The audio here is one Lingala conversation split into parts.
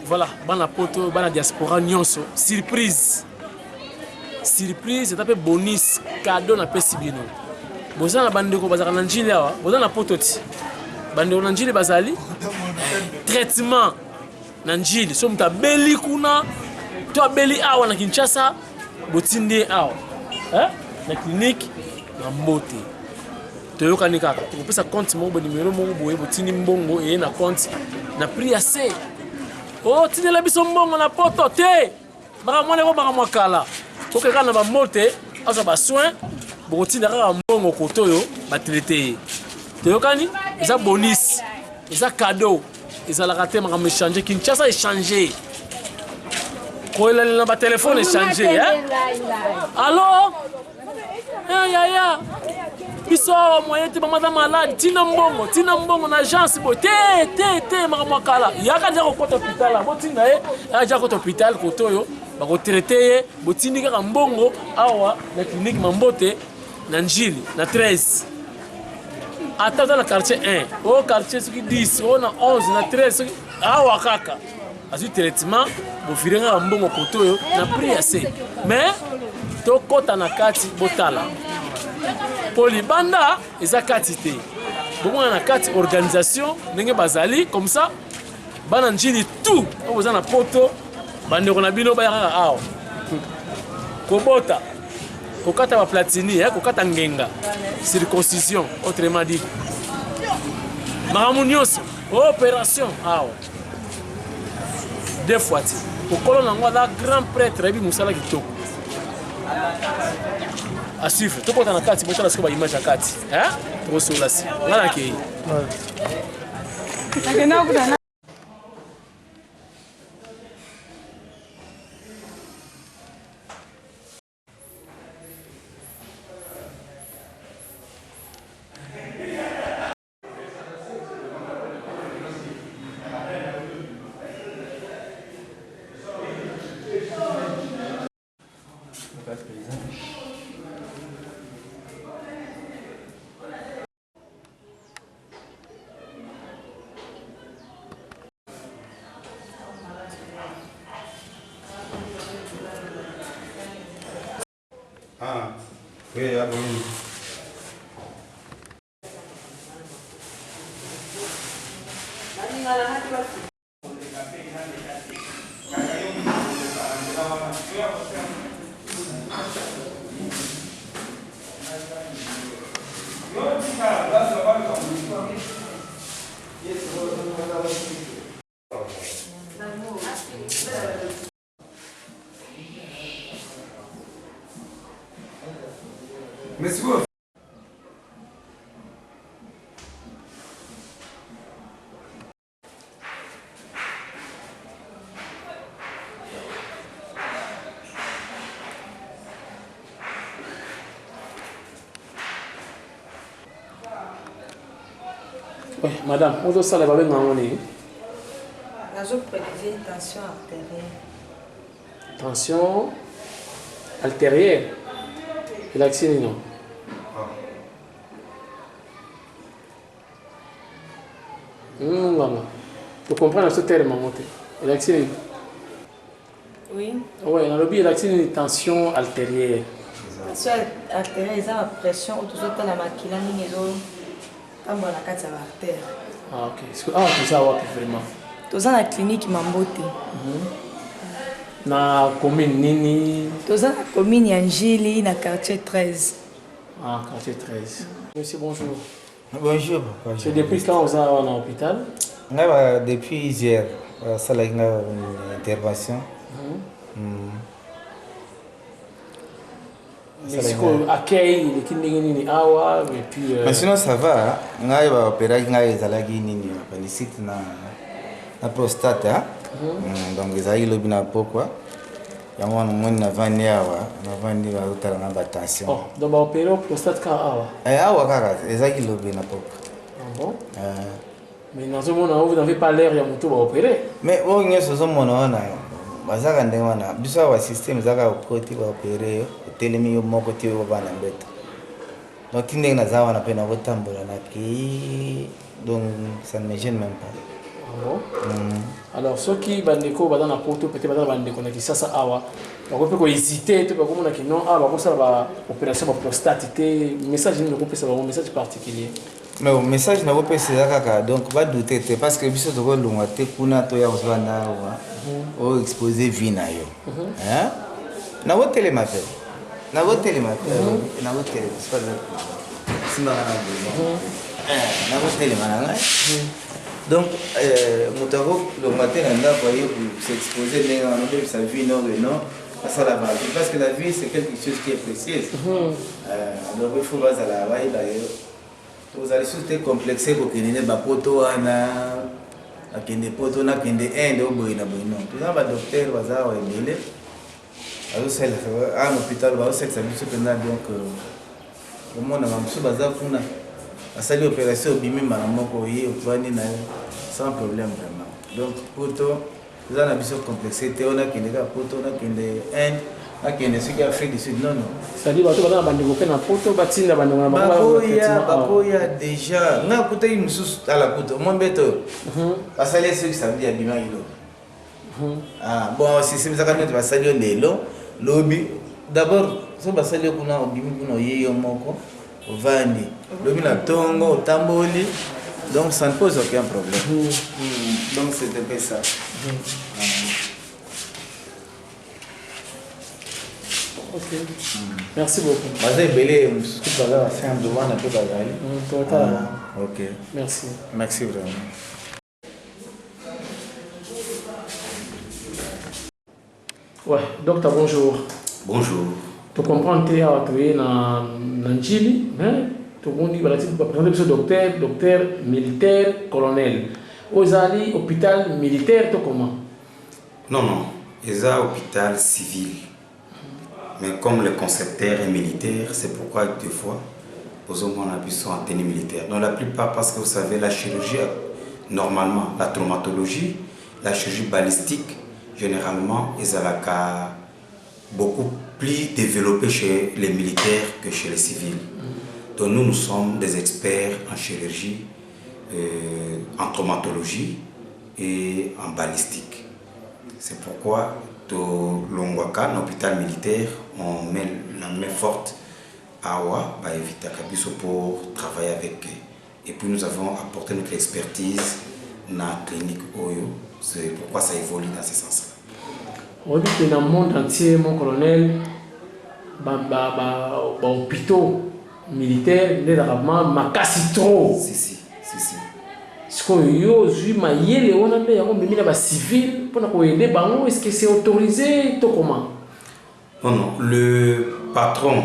voilà, bana poto, bana diaspora nyonso, surprise. Surprise, c'est un bonus, cadeau na pesi bino. Boza na bandeko bazaka na njili awa, boza na poto ti. Bandeko na njili bazali traitement na njili, so muta beli kuna, to beli awa na Kinshasa, botinde awa. Na clinique na Mbote. Toyokani kaka, tokopesa compte mo bo numéro mo boye botindi mbongo e na compte na prix assez. Oh, tindela biso mbongo na poto te. Baka mwana ko baka mwakala. Ko kaka na ba mote, aza ba soin, boko tinda kaka mbongo kotoyo ba traiter. Toyokani, eza bonus, eza cadeau, eza la raté maka me changer Kinshasa échanger. Ko la ba téléphone échanger, hein? Allô? Ya. Biso moyen te mama malade, tina mbongo na agence bo te maka mwakala. Yaka dia ko hôpital la, botinda aja ko hôpital kotoyo. Bako traiter botindi kaka mbongo awa na clinique Mambote na njili na 13 atata na quartier 1 au quartier 10 au na 11 na 13 awa kaka azu traitement bo virenga mbongo kotoyo na prix assez mais to kota na kati botala polibanda eza kati te bomona na kati organisation ndenge bazali comme ça bana njili tout oza na poto bandeko na bino bayaka awa kobota kokata ba platini kokata ngenga circoncision autrement dit maramunios opération awa deux fois ti kokolo nango la grand prêtre ebi musala kitoko à suivre tokota na kati botala siko ba image ya kati tokosola si ngana ke oui, ah bon. Mais c'est quoi? Oui, madame, on doit savoir avec moi. Je prédisais tension artérielle. Tension artérielle. Et l'accès non. Tu comprends ce terme, et l'accès. Oui. Oui, on a le l'accès de tension artérielle. Tension artérielle, c'est la pression autour de la maquille, quand on a quatre artères. Ah, ok. Ah, c'est ça, vraiment. Tu es dans la clinique Mambote. Na commune Nini. Tu es dans la commune Yangili, dans le quartier 13. Ah, quartier 13. Monsieur, bonjour. Bonjour. C'est depuis quand vous êtes à l'hôpital? Depuis hier, ça a une intervention. Accueil, et puis. Mais sinon ça va. On a opéré la prostate. Donc ils ont eu le bien pourquoi. Il y a un vandi awa, un vandi va utara na tension. Oh, donc on opéré la prostate quand awa. Awa kaka, ils ont eu le bien pourquoi. Ah bon? Mais dans ce moment vous n'avez pas l'air ya mutu va opérer. Mais on y a ce moment on a bazaka ndengwana biso wa système zaka okoti va opérer telemi yo moko ti yo bana mbeta. Donc tinde na zawa na pena kotambola na ki donc ça ne me gêne même pas. Bon. Alors, ceux qui bandeko dans la poto, peut-être dans la bandeko, qui ça awa, on peut hésiter, tu peux comme on a qui non, ah, bah ça va opération pour prostate, message ne peut pas un message particulier. Mais le message n'a pas c'est ça donc pas douter parce que biso toko longa te kuna to ya osbanda o exposer vie na yo. Hein? Na hôtel ma fait. Na hôtel ma fait. Na hôtel c'est pas sima na hôtel ma donc mutako le matin on a voyé pour s'exposer mais on a sa vie non ça la vie parce que la vie c'est quelque chose qui est précieux. Donc il faut pas à la vaille d'ailleurs. Vous allez surtout complexé pour que vous pas poto na akende poto na kende ende oboyina boyino. Tout ça va docteur baza wa ebele. Alors c'est à l'hôpital va aussi ça biso pena donc au monde na mso baza kuna. Asali opération bimi mara moko yi otvani na sans problème vraiment. Donc poto vous avez biso complexité on a kende ka poto na kende ende akende siki Afrique du Sud non. C'est-à-dire bato bana bandeko pe na poto batinda bandeko na bakoya déjà nga kuta imsusu ala poto mon beto basali ce qui ça veut dire bima ilo bon si c'est ça quand tu basali lelo lobi d'abord so basali kuna obimi kuna yeyo moko ovandi lobi na tongo tamboli donc ça ne pose aucun problème donc c'était pas ça. Ok. Merci beaucoup. Ok. Merci. Merci vraiment. Ouais, docteur, bonjour. Bonjour. Tu comprends que tu es dans Njili, tout le monde dit que tu présenter docteur militaire, colonel. Aux alliés, hôpital militaire, tu comment? Non, ils ont hôpital civil. Mais comme le concepteur est militaire, c'est pourquoi des fois, aux hommes on a pu son tenue militaire. Donc la plupart, parce que vous savez, la chirurgie, normalement, la traumatologie, la chirurgie balistique, généralement, ils ont beaucoup plus développé chez les militaires que chez les civils. Donc nous sommes des experts en chirurgie, en traumatologie et en balistique. C'est pourquoi au Longwaka, l'hôpital militaire, on met la main forte à Awa, à éviter pour travailler avec eux. Et puis nous avons apporté notre expertise dans la clinique Oyo. C'est pourquoi ça évolue dans ce sens-là. On dit que dans le monde entier, mon colonel, hôpitaux militaires, makasi trop. Si. Est-ce que c'est autorisé? Comment? Non. Le patron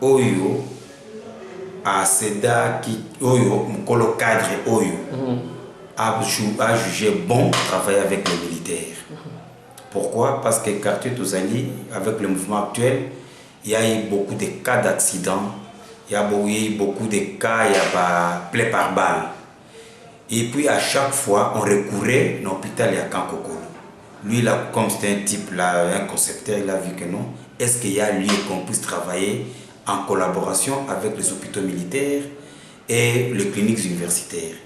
Oyo a cédé qui Oyo, le cadre Oyo, a jugé bon travailler avec les militaires. Pourquoi? Parce que quartier Touzali, avec le mouvement actuel, il y a eu beaucoup de cas d'accidents, il y a eu beaucoup de cas, il y a plaie par balle. Et puis à chaque fois, on recourait à l'hôpital Yakan Kokolo. Lui, là, comme c'était un type, là, un concepteur, il a vu que non. Est-ce qu'il y a lieu qu'on puisse travailler en collaboration avec les hôpitaux militaires et les cliniques universitaires?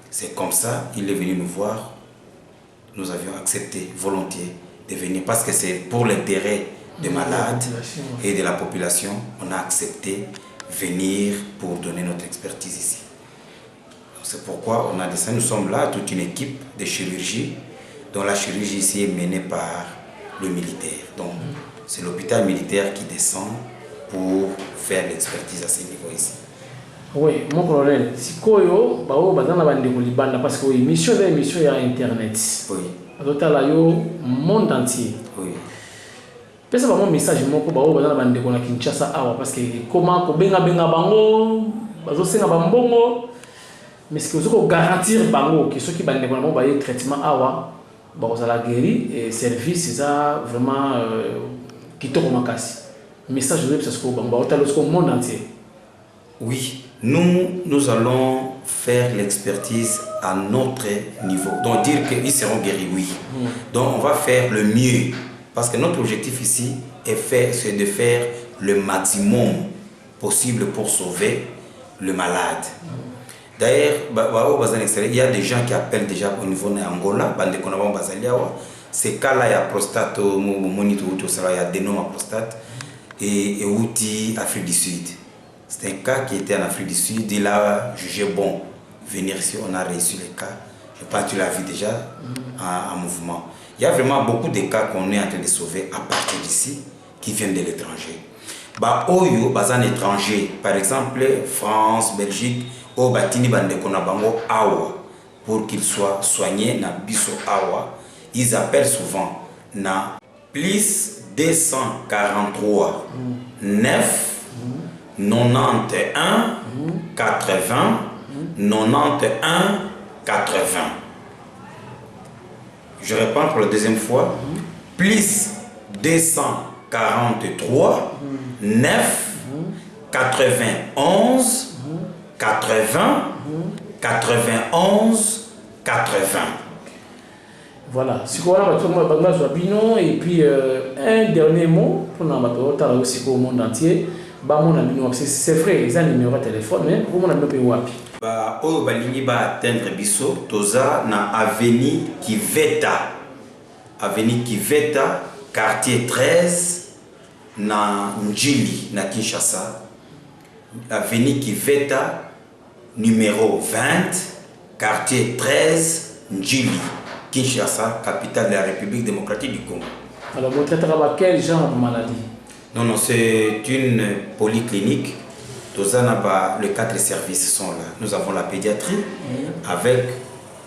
C'est comme ça, il est venu nous voir. Nous avions accepté volontiers de venir parce que c'est pour l'intérêt des malades et de la population. On a accepté venir pour donner notre expertise ici. C'est pourquoi on a décidé, nous sommes là, toute une équipe de chirurgie, dont la chirurgie ici est menée par le militaire. Donc c'est l'hôpital militaire qui descend pour faire l'expertise à ce niveau ici. Oui, mon colonel, si Koyo, parce que l'émission est une émission Internet. Oui. Monde entier. Oui. Peut-être que mon message est Kinshasa parce que comment benga bango, mais ce que vous garantir bango que ceux qui bandent le traitement awa la guéri et service ça vraiment qui te remarquasse message de ce que bango monde entier. Oui, nous allons faire l'expertise à notre niveau. Donc dire qu'ils seront guéris, oui. Donc on va faire le mieux parce que notre objectif ici c'est de faire le maximum possible pour sauver le malade. D'ailleurs, il y a des gens qui appellent déjà au niveau de Angola, ces cas-là, il y a prostate, il y a dénome à prostate, et outil Afrique du Sud. C'est un cas qui était en Afrique du Sud, il a jugé bon venir ici, on a réussi les cas. Je pense que tu l'as vu déjà en mouvement. Il y a vraiment beaucoup de cas qu'on est en train de sauver à partir d'ici, qui viennent de l'étranger. Oyo, bazan étranger, par exemple France, Belgique, au batini bande konabango awa, pour qu'ils soient soignés na biso awa, ils appellent souvent na plus 243 9 91 80 91 80. Je réponds pour la deuxième fois. Plus 243 9 91 80 91 80. Voilà, et puis un dernier mot pour nous aussi au monde entier. C'est vrai, ils ont un numéro de téléphone, mais vous m'en avez wapi. Oyo balingi ba atteindre biso toza na avenue Kiveta. Avenue Kiveta, quartier 13 na Njili na Kinshasa. Avenue Kiveta numéro 20, quartier 13 Njili, Kinshasa, capitale de la République démocratique du Congo. Alors vous traitez quel genre de maladie? Non, c'est une polyclinique. Les 4 services sont là. Nous avons la pédiatrie avec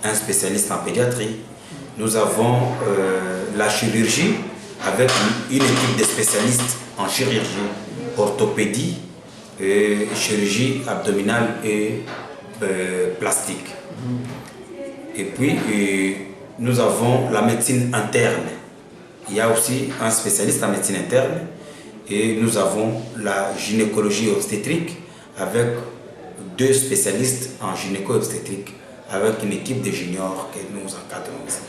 un spécialiste en pédiatrie. Nous avons la chirurgie avec une équipe de spécialistes en chirurgie, orthopédie, chirurgie abdominale et plastique. Et puis nous avons la médecine interne. Il y a aussi un spécialiste en médecine interne. Et nous avons la gynécologie obstétrique avec 2 spécialistes en gynéco-obstétrique avec une équipe de juniors que nous encadrons ici.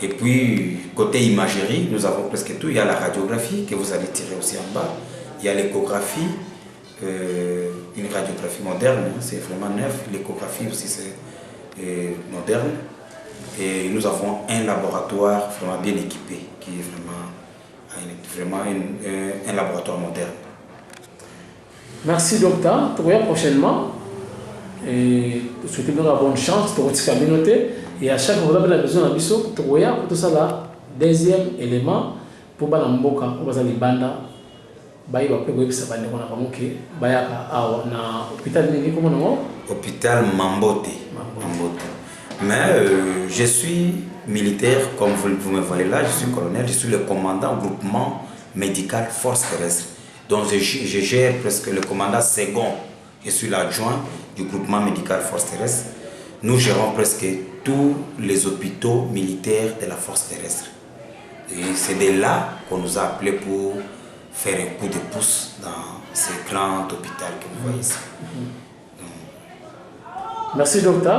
Et puis, côté imagerie, nous avons presque tout. Il y a la radiographie que vous allez tirer aussi en bas. Il y a l'échographie, une radiographie moderne, c'est vraiment neuf. L'échographie aussi, c'est moderne. Et nous avons un laboratoire vraiment bien équipé qui est vraiment un laboratoire moderne. Merci docteur, pour la prochainement. Et souhaitez nous la bonne chance pour votre communauté. Et à chaque fois que vous avez besoin de biso, tout ça là, deuxième élément pour Balamboka, pour les banda, baïba peut vous ça va nous on a pas manqué, baïaka na hôpital Nini comment non? Hôpital Mambote. Mais je suis militaire, comme vous me voyez là, je suis colonel, je suis le commandant groupement médical force terrestre. Donc je gère presque le commandant second. Je suis l'adjoint du groupement médical force terrestre. Nous gérons presque tous les hôpitaux militaires de la force terrestre. Et c'est de là qu'on nous a appelés pour faire un coup de pouce dans ce grand hôpital que vous voyez ici. Merci docteur.